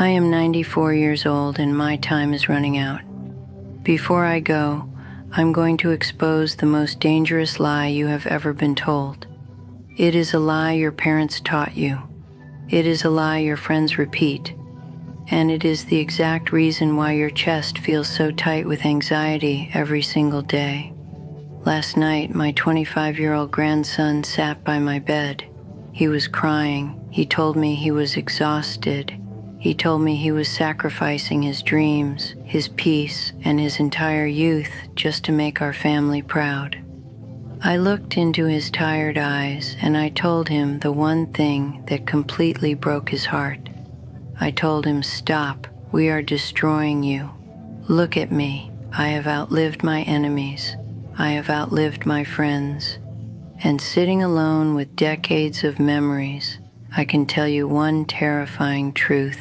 I am 94 years old and my time is running out. Before I go, I'm going to expose the most dangerous lie you have ever been told. It is a lie your parents taught you. It is a lie your friends repeat. And it is the exact reason why your chest feels so tight with anxiety every single day. Last night, my 25-year-old grandson sat by my bed. He was crying. He told me he was exhausted. He told me he was sacrificing his dreams, his peace, and his entire youth just to make our family proud. I looked into his tired eyes and I told him the one thing that completely broke his heart. I told him, "Stop, we are destroying you. Look at me, I have outlived my enemies. I have outlived my friends. And sitting alone with decades of memories, I can tell you one terrifying truth,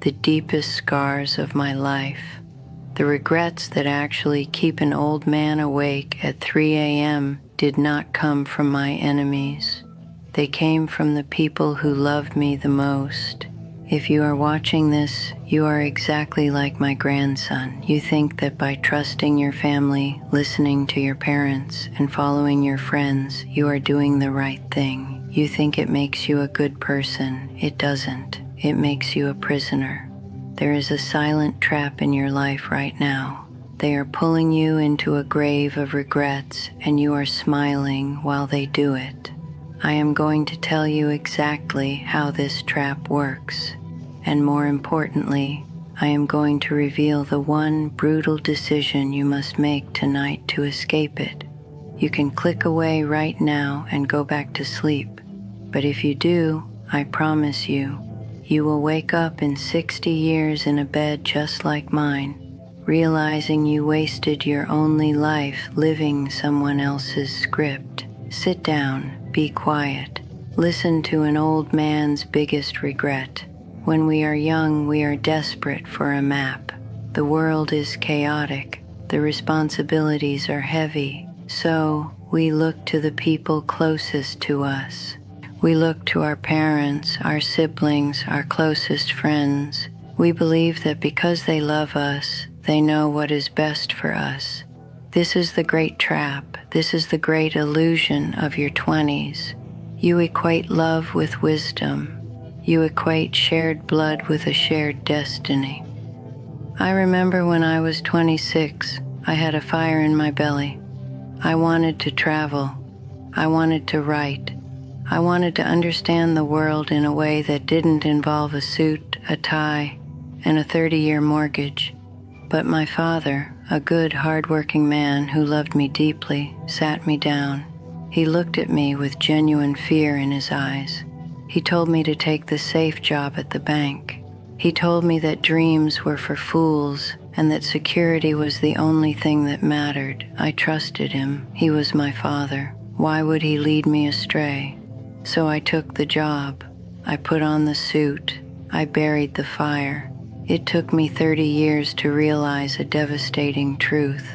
the deepest scars of my life, the regrets that actually keep an old man awake at 3 a.m. did not come from my enemies. They came from the people who loved me the most. If you are watching this, you are exactly like my grandson. You think that by trusting your family, listening to your parents, and following your friends, you are doing the right thing. You think it makes you a good person. It doesn't. It makes you a prisoner. There is a silent trap in your life right now. They are pulling you into a grave of regrets, and you are smiling while they do it. I am going to tell you exactly how this trap works. And more importantly, I am going to reveal the one brutal decision you must make tonight to escape it. You can click away right now and go back to sleep. But if you do, I promise you, you will wake up in 60 years in a bed just like mine, realizing you wasted your only life living someone else's script. Sit down, be quiet, listen to an old man's biggest regret. When we are young, we are desperate for a map. The world is chaotic, the responsibilities are heavy, so we look to the people closest to us. We look to our parents, our siblings, our closest friends. We believe that because they love us, they know what is best for us. This is the great trap. This is the great illusion of your 20s. You equate love with wisdom. You equate shared blood with a shared destiny. I remember when I was 26, I had a fire in my belly. I wanted to travel. I wanted to write. I wanted to understand the world in a way that didn't involve a suit, a tie, and a 30-year mortgage. But my father, a good, hard-working man who loved me deeply, sat me down. He looked at me with genuine fear in his eyes. He told me to take the safe job at the bank. He told me that dreams were for fools and that security was the only thing that mattered. I trusted him. He was my father. Why would he lead me astray? So I took the job. I put on the suit. I buried the fire. It took me 30 years to realize a devastating truth.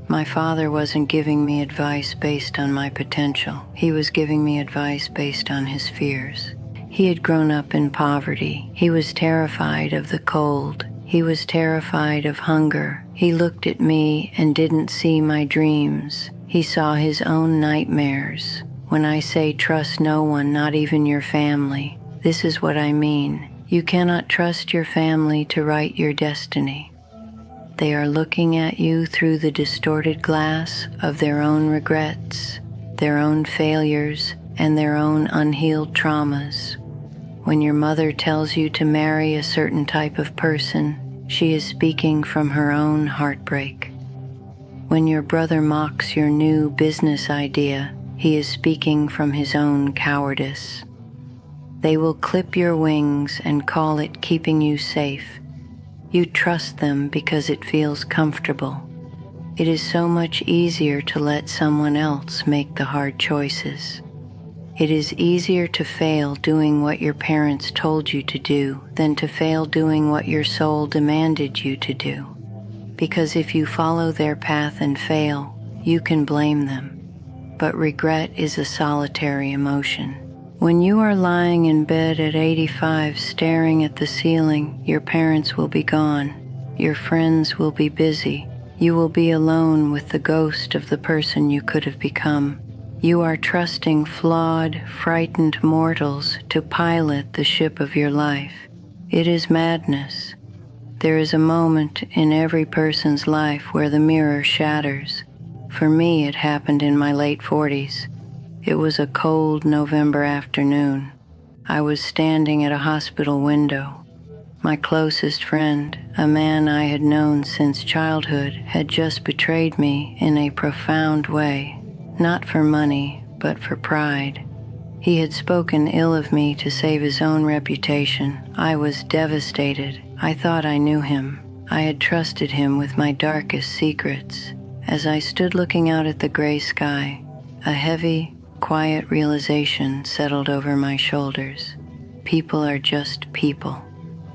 My father wasn't giving me advice based on my potential. He was giving me advice based on his fears. He had grown up in poverty. He was terrified of the cold. He was terrified of hunger. He looked at me and didn't see my dreams. He saw his own nightmares. When I say trust no one, not even your family, this is what I mean. You cannot trust your family to write your destiny. They are looking at you through the distorted glass of their own regrets, their own failures, and their own unhealed traumas. When your mother tells you to marry a certain type of person, she is speaking from her own heartbreak. When your brother mocks your new business idea, he is speaking from his own cowardice. They will clip your wings and call it keeping you safe. You trust them because it feels comfortable. It is so much easier to let someone else make the hard choices. It is easier to fail doing what your parents told you to do than to fail doing what your soul demanded you to do. Because if you follow their path and fail, you can blame them. But regret is a solitary emotion. When you are lying in bed at 85 staring at the ceiling, your parents will be gone. Your friends will be busy. You will be alone with the ghost of the person you could have become. You are trusting flawed, frightened mortals to pilot the ship of your life. It is madness. There is a moment in every person's life where the mirror shatters. For me, it happened in my late 40s. It was a cold November afternoon. I was standing at a hospital window. My closest friend, a man I had known since childhood, had just betrayed me in a profound way, not for money, but for pride. He had spoken ill of me to save his own reputation. I was devastated. I thought I knew him. I had trusted him with my darkest secrets. As I stood looking out at the gray sky, a heavy, quiet realization settled over my shoulders. People are just people.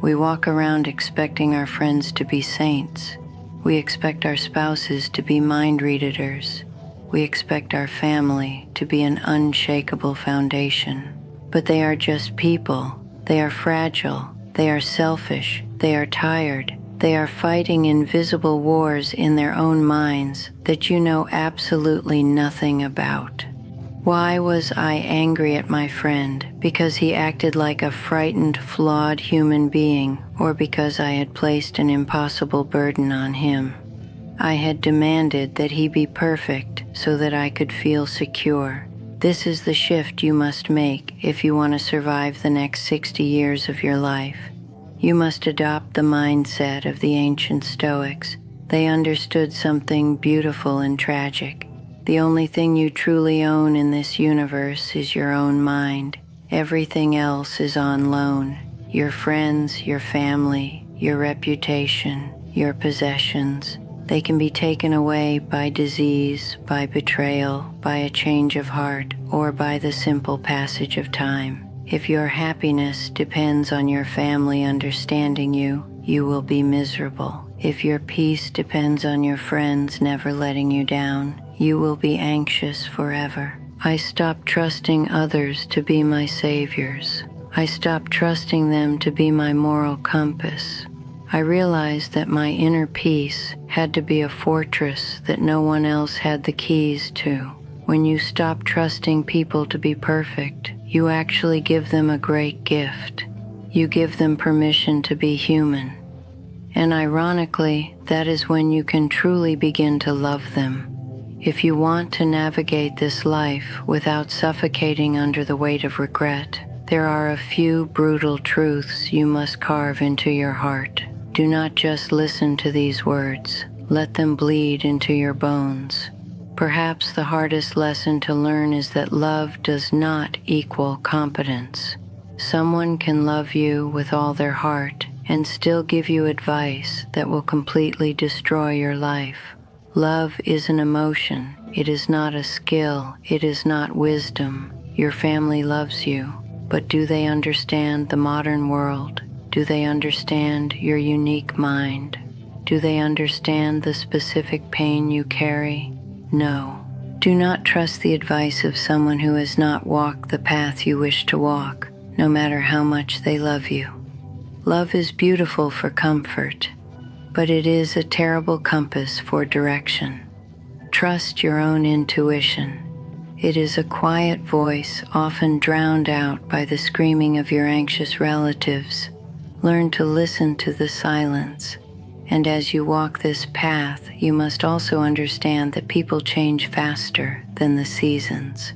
We walk around expecting our friends to be saints. We expect our spouses to be mind readers. We expect our family to be an unshakable foundation. But they are just people. They are fragile. They are selfish. They are tired. They are fighting invisible wars in their own minds that you know absolutely nothing about. Why was I angry at my friend? Because he acted like a frightened, flawed human being, or because I had placed an impossible burden on him? I had demanded that he be perfect so that I could feel secure. This is the shift you must make if you want to survive the next 60 years of your life. You must adopt the mindset of the ancient Stoics. They understood something beautiful and tragic. The only thing you truly own in this universe is your own mind. Everything else is on loan. Your friends, your family, your reputation, your possessions. They can be taken away by disease, by betrayal, by a change of heart, or by the simple passage of time. If your happiness depends on your family understanding you, you will be miserable. If your peace depends on your friends never letting you down, you will be anxious forever. I stopped trusting others to be my saviors. I stopped trusting them to be my moral compass. I realized that my inner peace had to be a fortress that no one else had the keys to. When you stop trusting people to be perfect, you actually give them a great gift. You give them permission to be human. And ironically, that is when you can truly begin to love them. If you want to navigate this life without suffocating under the weight of regret, there are a few brutal truths you must carve into your heart. Do not just listen to these words. Let them bleed into your bones. Perhaps the hardest lesson to learn is that love does not equal competence. Someone can love you with all their heart and still give you advice that will completely destroy your life. Love is an emotion. It is not a skill. It is not wisdom. Your family loves you, but do they understand the modern world? Do they understand your unique mind? Do they understand the specific pain you carry? No. Do not trust the advice of someone who has not walked the path you wish to walk, no matter how much they love you. Love is beautiful for comfort, but it is a terrible compass for direction. Trust your own intuition. It is a quiet voice often drowned out by the screaming of your anxious relatives. Learn to listen to the silence. And as you walk this path, you must also understand that people change faster than the seasons.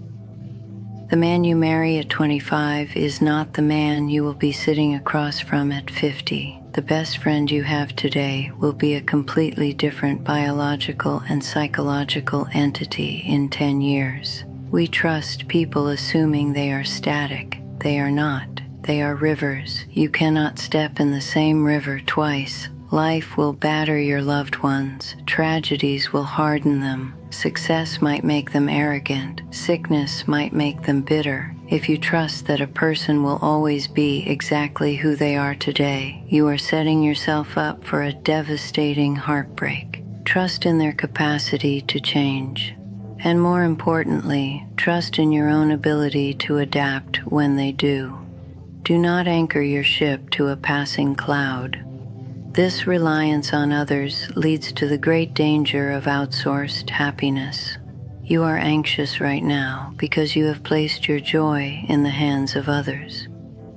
The man you marry at 25 is not the man you will be sitting across from at 50. The best friend you have today will be a completely different biological and psychological entity in 10 years. We trust people assuming they are static. They are not. They are rivers. You cannot step in the same river twice. Life will batter your loved ones. Tragedies will harden them. Success might make them arrogant. Sickness might make them bitter. If you trust that a person will always be exactly who they are today, you are setting yourself up for a devastating heartbreak. Trust in their capacity to change. And more importantly, trust in your own ability to adapt when they do. Do not anchor your ship to a passing cloud. This reliance on others leads to the great danger of outsourced happiness. You are anxious right now because you have placed your joy in the hands of others.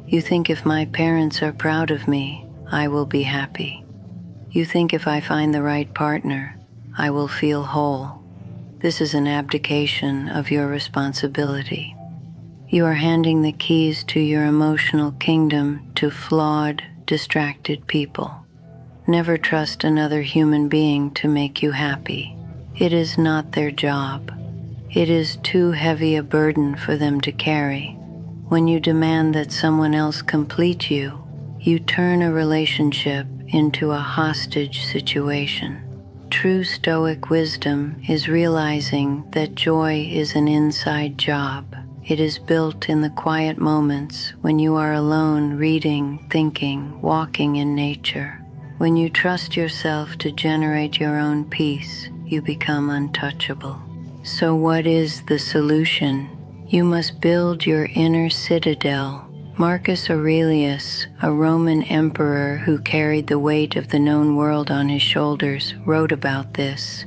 You think if my parents are proud of me, I will be happy. You think if I find the right partner, I will feel whole. This is an abdication of your responsibility. You are handing the keys to your emotional kingdom to flawed, distracted people. Never trust another human being to make you happy. It is not their job. It is too heavy a burden for them to carry. When you demand that someone else complete you, you turn a relationship into a hostage situation. True Stoic wisdom is realizing that joy is an inside job. It is built in the quiet moments when you are alone reading, thinking, walking in nature. When you trust yourself to generate your own peace, you become untouchable. So what is the solution? You must build your inner citadel. Marcus Aurelius, a Roman emperor who carried the weight of the known world on his shoulders, wrote about this.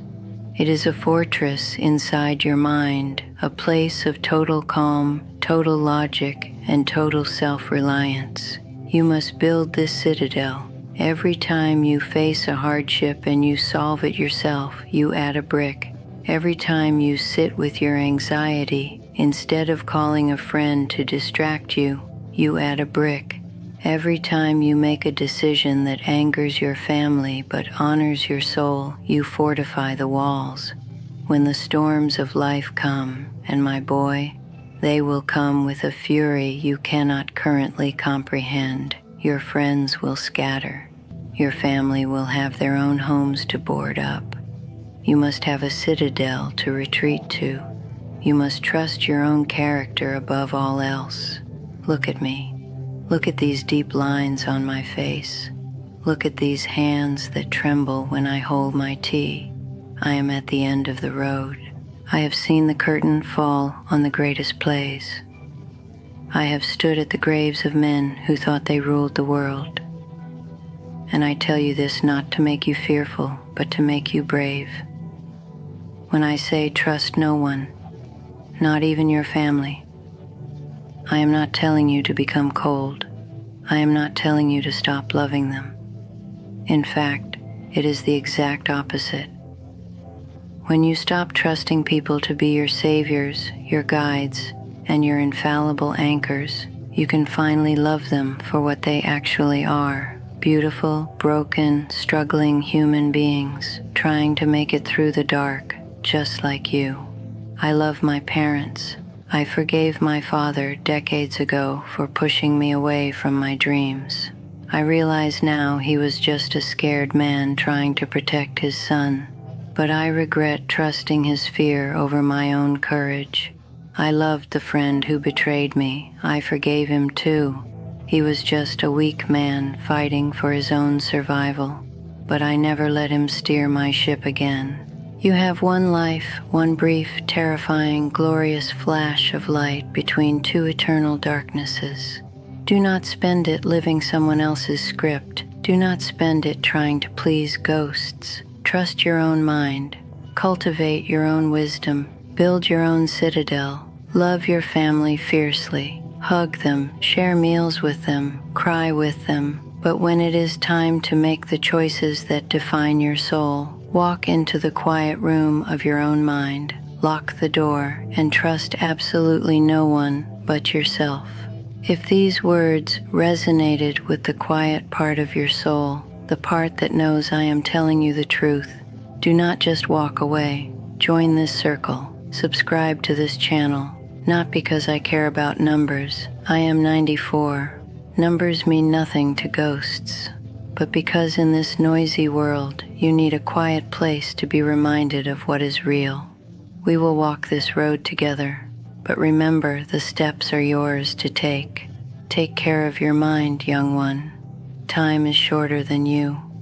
It is a fortress inside your mind, a place of total calm, total logic, and total self-reliance. You must build this citadel. Every time you face a hardship and you solve it yourself, you add a brick. Every time you sit with your anxiety, instead of calling a friend to distract you, you add a brick. Every time you make a decision that angers your family but honors your soul, you fortify the walls. When the storms of life come, and my boy, they will come with a fury you cannot currently comprehend. Your friends will scatter. Your family will have their own homes to board up. You must have a citadel to retreat to. You must trust your own character above all else. Look at me. Look at these deep lines on my face. Look at these hands that tremble when I hold my tea. I am at the end of the road. I have seen the curtain fall on the greatest plays. I have stood at the graves of men who thought they ruled the world. And I tell you this not to make you fearful, but to make you brave. When I say trust no one, not even your family, I am not telling you to become cold. I am not telling you to stop loving them. In fact, it is the exact opposite. When you stop trusting people to be your saviors, your guides, and your infallible anchors, you can finally love them for what they actually are. Beautiful, broken, struggling human beings trying to make it through the dark, just like you. I love my parents. I forgave my father decades ago for pushing me away from my dreams. I realize now he was just a scared man trying to protect his son, but I regret trusting his fear over my own courage. I loved the friend who betrayed me. I forgave him too. He was just a weak man fighting for his own survival, but I never let him steer my ship again. You have one life, one brief, terrifying, glorious flash of light between two eternal darknesses. Do not spend it living someone else's script. Do not spend it trying to please ghosts. Trust your own mind. Cultivate your own wisdom. Build your own citadel. Love your family fiercely. Hug them, share meals with them, cry with them. But when it is time to make the choices that define your soul, walk into the quiet room of your own mind, lock the door, and trust absolutely no one but yourself. If these words resonated with the quiet part of your soul, the part that knows I am telling you the truth, do not just walk away. Join this circle. Subscribe to this channel. Not because I care about numbers. I am 94. Numbers mean nothing to ghosts. But because in this noisy world, you need a quiet place to be reminded of what is real. We will walk this road together. But remember, the steps are yours to take. Take care of your mind, young one. Time is shorter than you.